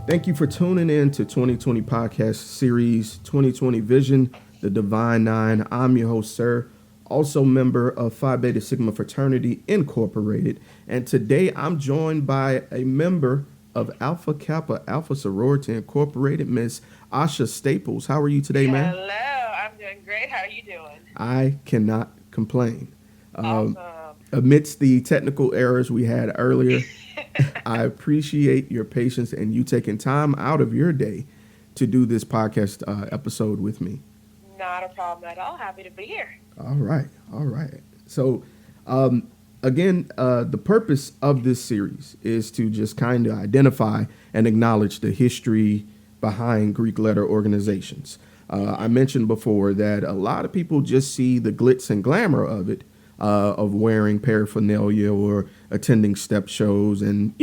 Thank you for tuning in to 2020 Podcast Series 2020 Vision, the Divine Nine. I'm your host, Sirr, also member of Phi Beta Sigma Fraternity Incorporated. And today I'm joined by a member of Alpha Kappa Alpha Sorority Incorporated, Miss Asha Staples. How are you today, ma'am? Hello, I'm doing great. How are you doing? I cannot complain. Awesome. Amidst the technical errors we had earlier, I appreciate your patience and you taking time out of your day to do this podcast episode with me. Not a problem at all. Happy to be here. All right, all right. So, again, the purpose of this series is to just kind of identify and acknowledge the history behind Greek letter organizations. I mentioned before that a lot of people just see the glitz and glamour of it, of wearing paraphernalia or attending step shows and,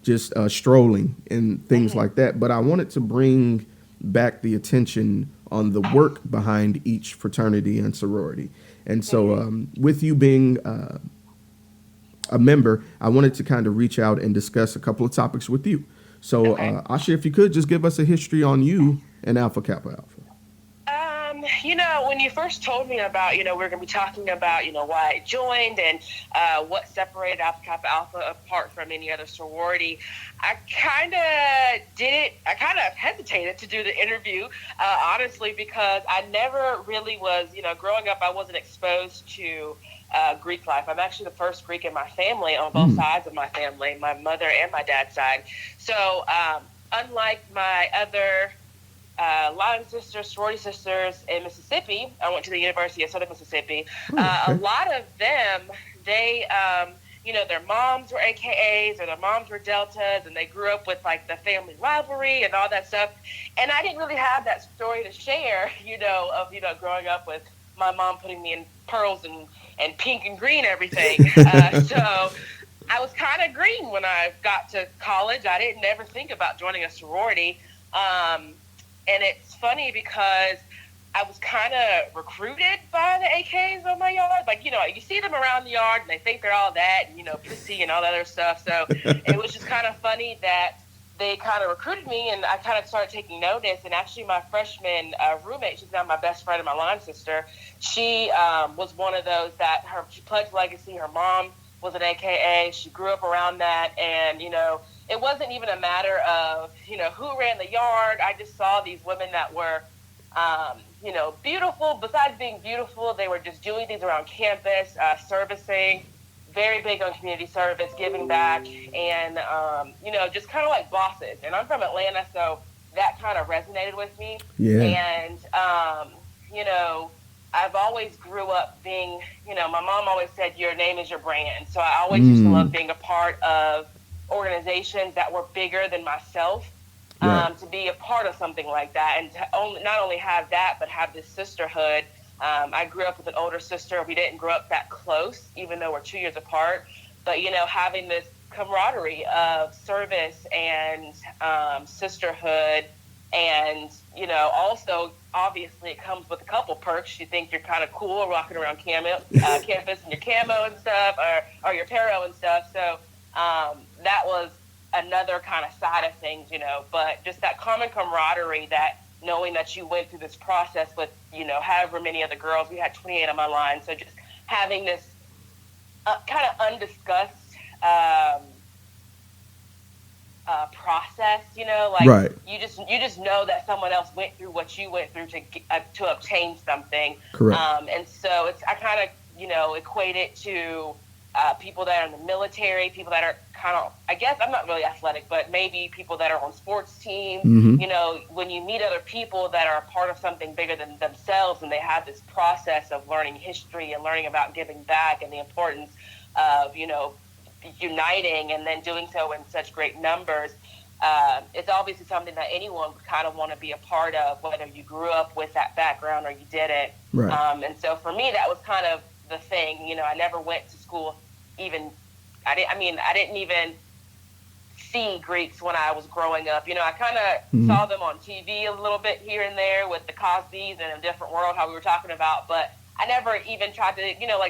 just strolling and things like that. But I wanted to bring back the attention on the work behind each fraternity and sorority. And so, with you being a member, I wanted to kind of reach out and discuss a couple of topics with you. So, Okay. Asha, if you could just give us a history on you and Alpha Kappa Alpha. When you first told me about, we're going to be talking about, why I joined and what separated Alpha Kappa Alpha apart from any other sorority, I kind of hesitated to do the interview, honestly, because I never really was, growing up, I wasn't exposed to Greek life. I'm actually the first Greek in my family on both sides of my family, my mother and my dad's side. So, unlike my other line sisters, sorority sisters in Mississippi. I went to the University of Southern Mississippi. A lot of them, they, their moms were AKAs or their moms were Deltas, and they grew up with like the family rivalry and all that stuff. And I didn't really have that story to share, of growing up with my mom putting me in pearls and pink and green everything. So I was kind of green when I got to college. I didn't ever think about joining a sorority. And it's funny because I was kind of recruited by the AKs on my yard. Like, you see them around the yard and they think they're all that, pussy and all that other stuff. So it was just kind of funny that they kind of recruited me and I kind of started taking notice. And actually my freshman roommate, she's now my best friend and my line sister, she was one of those that she pledged legacy. Her mom was an AKA. She grew up around that. And, it wasn't even a matter of, who ran the yard. I just saw these women that were, beautiful. Besides being beautiful, they were just doing things around campus, servicing, very big on community service, giving back, and, just kind of like bosses. And I'm from Atlanta, so that kind of resonated with me. Yeah. And, I've always grew up being, my mom always said, your name is your brand. So I always used to love being a part of organizations that were bigger than myself, to be a part of something like that and to not only have that but have this sisterhood. I grew up with an older sister. We didn't grow up that close even though we're 2 years apart, but having this camaraderie of service and sisterhood, and also obviously it comes with a couple perks. You think you're kind of cool walking around campus in your camo and stuff, or your paro and stuff. So that was another kind of side of things, but just that common camaraderie, that knowing that you went through this process with, however many other girls. We had 28 on my line. So just having this kind of undiscussed process, Right. you just know that someone else went through what you went through to obtain something. Correct. And so I kind of, equate it to people that are in the military, people that are kind of, I guess, I'm not really athletic, but maybe people that are on sports teams. When you meet other people that are a part of something bigger than themselves and they have this process of learning history and learning about giving back and the importance of, uniting and then doing so in such great numbers, it's obviously something that anyone would kind of want to be a part of, whether you grew up with that background or you didn't. Right. And so for me, that was kind of the thing. I never went to school I didn't even see Greeks when I was growing up. I kind of saw them on TV a little bit here and there with the Cosbys and A Different World, how we were talking about, but I never even tried to,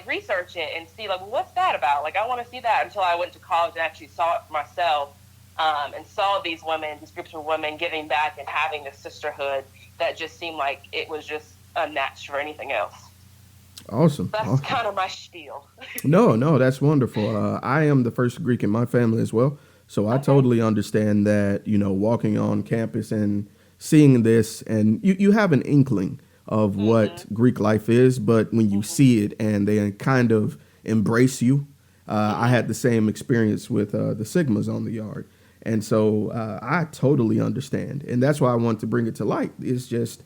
research it and see, what's that about? I want to see that until I went to college and actually saw it for myself. and saw these women, these groups of women giving back and having this sisterhood that just seemed like it was just unmatched for anything else. Awesome. That's Awesome. kind of my spiel. No, no, that's wonderful. I am the first Greek in my family as well. So I Okay. totally understand that, walking on campus and seeing this, and you have an inkling of what Mhm. Greek life is, but when you Mhm. see it and they kind of embrace you, I Mhm. had the same experience with the Sigmas on the yard. And so I totally understand. And that's why I want to bring it to light. It's just,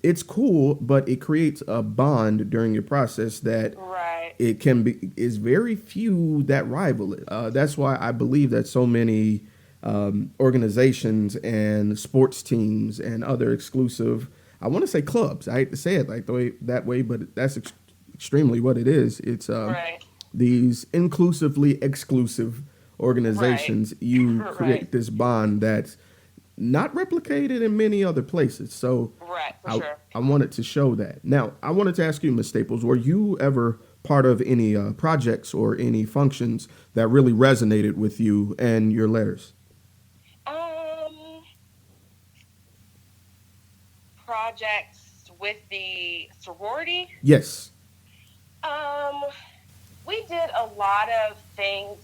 it's cool, but it creates a bond during your process that Right. it can be is very few that rival it. That's why I believe that so many organizations and sports teams and other exclusive, I want to say clubs. I hate to say it like the way that way, but that's extremely what it is. It's Right. these inclusively exclusive Right. organizations. You Right. create this bond that's not replicated in many other places. So Right. For I sure. I wanted to show that. Now I wanted to ask you, Ms. Staples, were you ever part of any projects or any functions that really resonated with you and your letters? Um, Projects with the sorority. Yes. Um, we did a lot of things,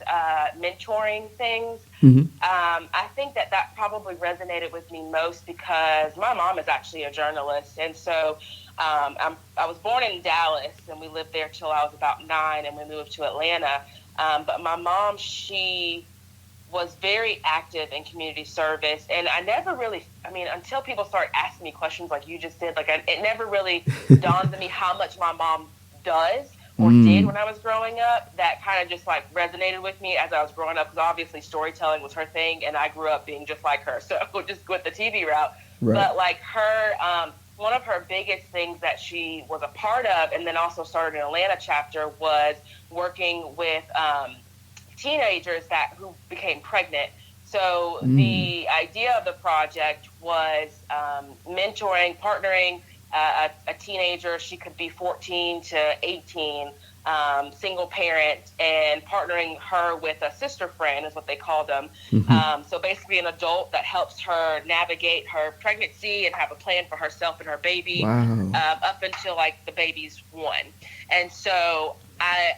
mentoring things. Hmm. I think that that probably resonated with me most because my mom is actually a journalist, and so I was born in Dallas, and we lived there till I was about 9, and we moved to Atlanta. But my mom, she was very active in community service, and I never really, I mean, until people start asking me questions like you just did, it never really dawned on me how much my mom does or did Mm. when I was growing up. That kind of just like resonated with me as I was growing up, because obviously storytelling was her thing, and I grew up being just like her, so just with the TV route. Right. But like her, one of her biggest things that she was a part of, and then also started an Atlanta chapter, was working with teenagers that who became pregnant. So Mm. the idea of the project was mentoring, partnering a teenager. She could be 14 to 18, single parent, and partnering her with a sister friend is what they call them. Hmm. So basically, an adult that helps her navigate her pregnancy and have a plan for herself and her baby Wow. up until like the baby's 1. And so I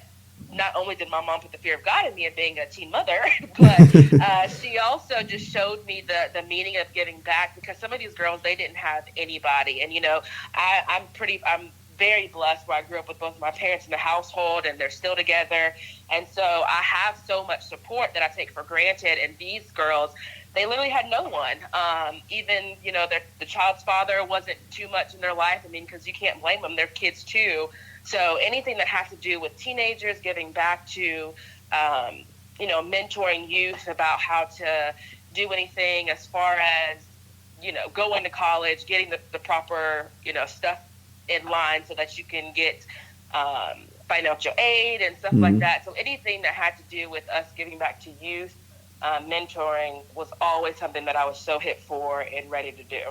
not only did my mom put the fear of God in me of being a teen mother, but she also just showed me the meaning of giving back, because some of these girls, they didn't have anybody. And, I'm very blessed where I grew up with both my parents in the household, and they're still together. And so I have so much support that I take for granted. And these girls, they literally had no one. Even, the child's father wasn't too much in their life. I mean, because you can't blame them. They're kids too. So anything that has to do with teenagers, giving back to, mentoring youth about how to do anything as far as, going to college, getting the proper, stuff in line so that you can get financial aid and stuff like Hmm. that. So anything that had to do with us giving back to youth, mentoring was always something that I was so hip for and ready to do.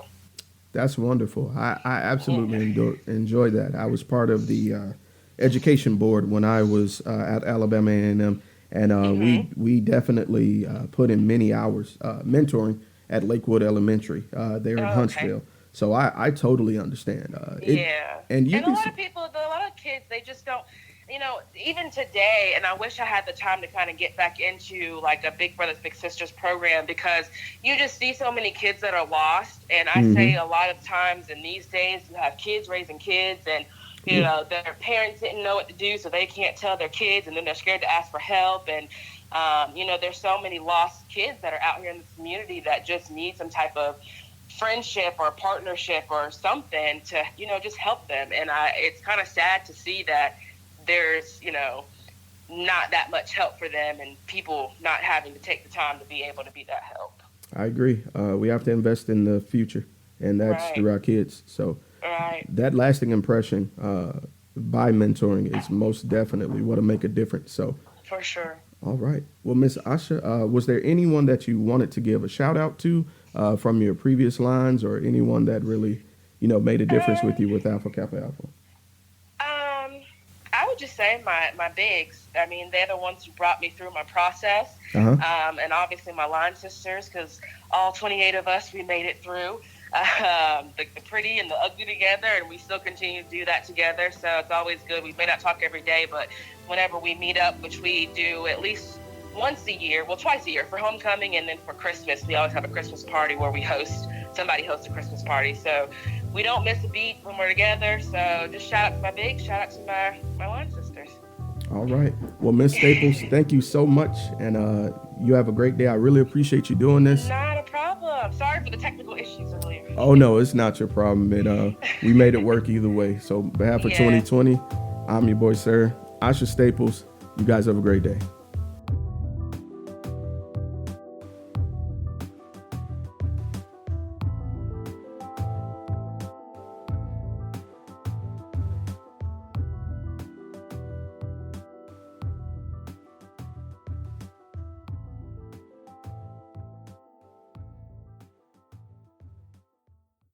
That's wonderful. I absolutely Yeah. enjoy that. I was part of the education board when I was at Alabama A&M, and Hmm. we definitely put in many hours mentoring at Lakewood Elementary there in Oh, okay. Huntsville. So I totally understand it, Yeah. and you'd And a be lot of people, a lot of kids, they just don't, even today, and I wish I had the time to kind of get back into like a Big Brothers Big Sisters program, because you just see so many kids that are lost. And I say hmm a lot of times in these days, you have kids raising kids, and, yeah. their parents didn't know what to do, so they can't tell their kids, and then they're scared to ask for help. And, there's so many lost kids that are out here in this community that just need some type of friendship or partnership or something to just help them. And it's kind of sad to see that there's not that much help for them, and people not having to take the time to be able to be that help. I agree. We have to invest in the future, and that's Right. through our kids. So Right. that lasting impression by mentoring is most definitely what'll make a difference. So, For sure. all right. Well, Miss Asha, was there anyone that you wanted to give a shout out to from your previous lines, or anyone that really, made a difference with um you with Alpha Kappa Alpha? um I would just say my bigs. I mean, they're the ones who brought me through my process, and obviously my line sisters, because all 28 of us, we made it through the pretty and the ugly together, and we still continue to do that together. So it's always good. We may not talk every day, but whenever we meet up, which we do at least once a year, well, twice a year for homecoming, and then for Christmas, we always have a Christmas party where somebody hosts a Christmas party. So we don't miss a beat when we're together. So just shout out to my bigs, shout out to my line sisters. All right. Well, Miss Staples, thank you so much, and you have a great day. I really appreciate you doing this. Not a problem. Sorry for the technical issues earlier. Oh no, it's not your problem. We made it work either way. So, on behalf of 2020, I'm your boy Sirr, Asha Staples. You guys have a great day.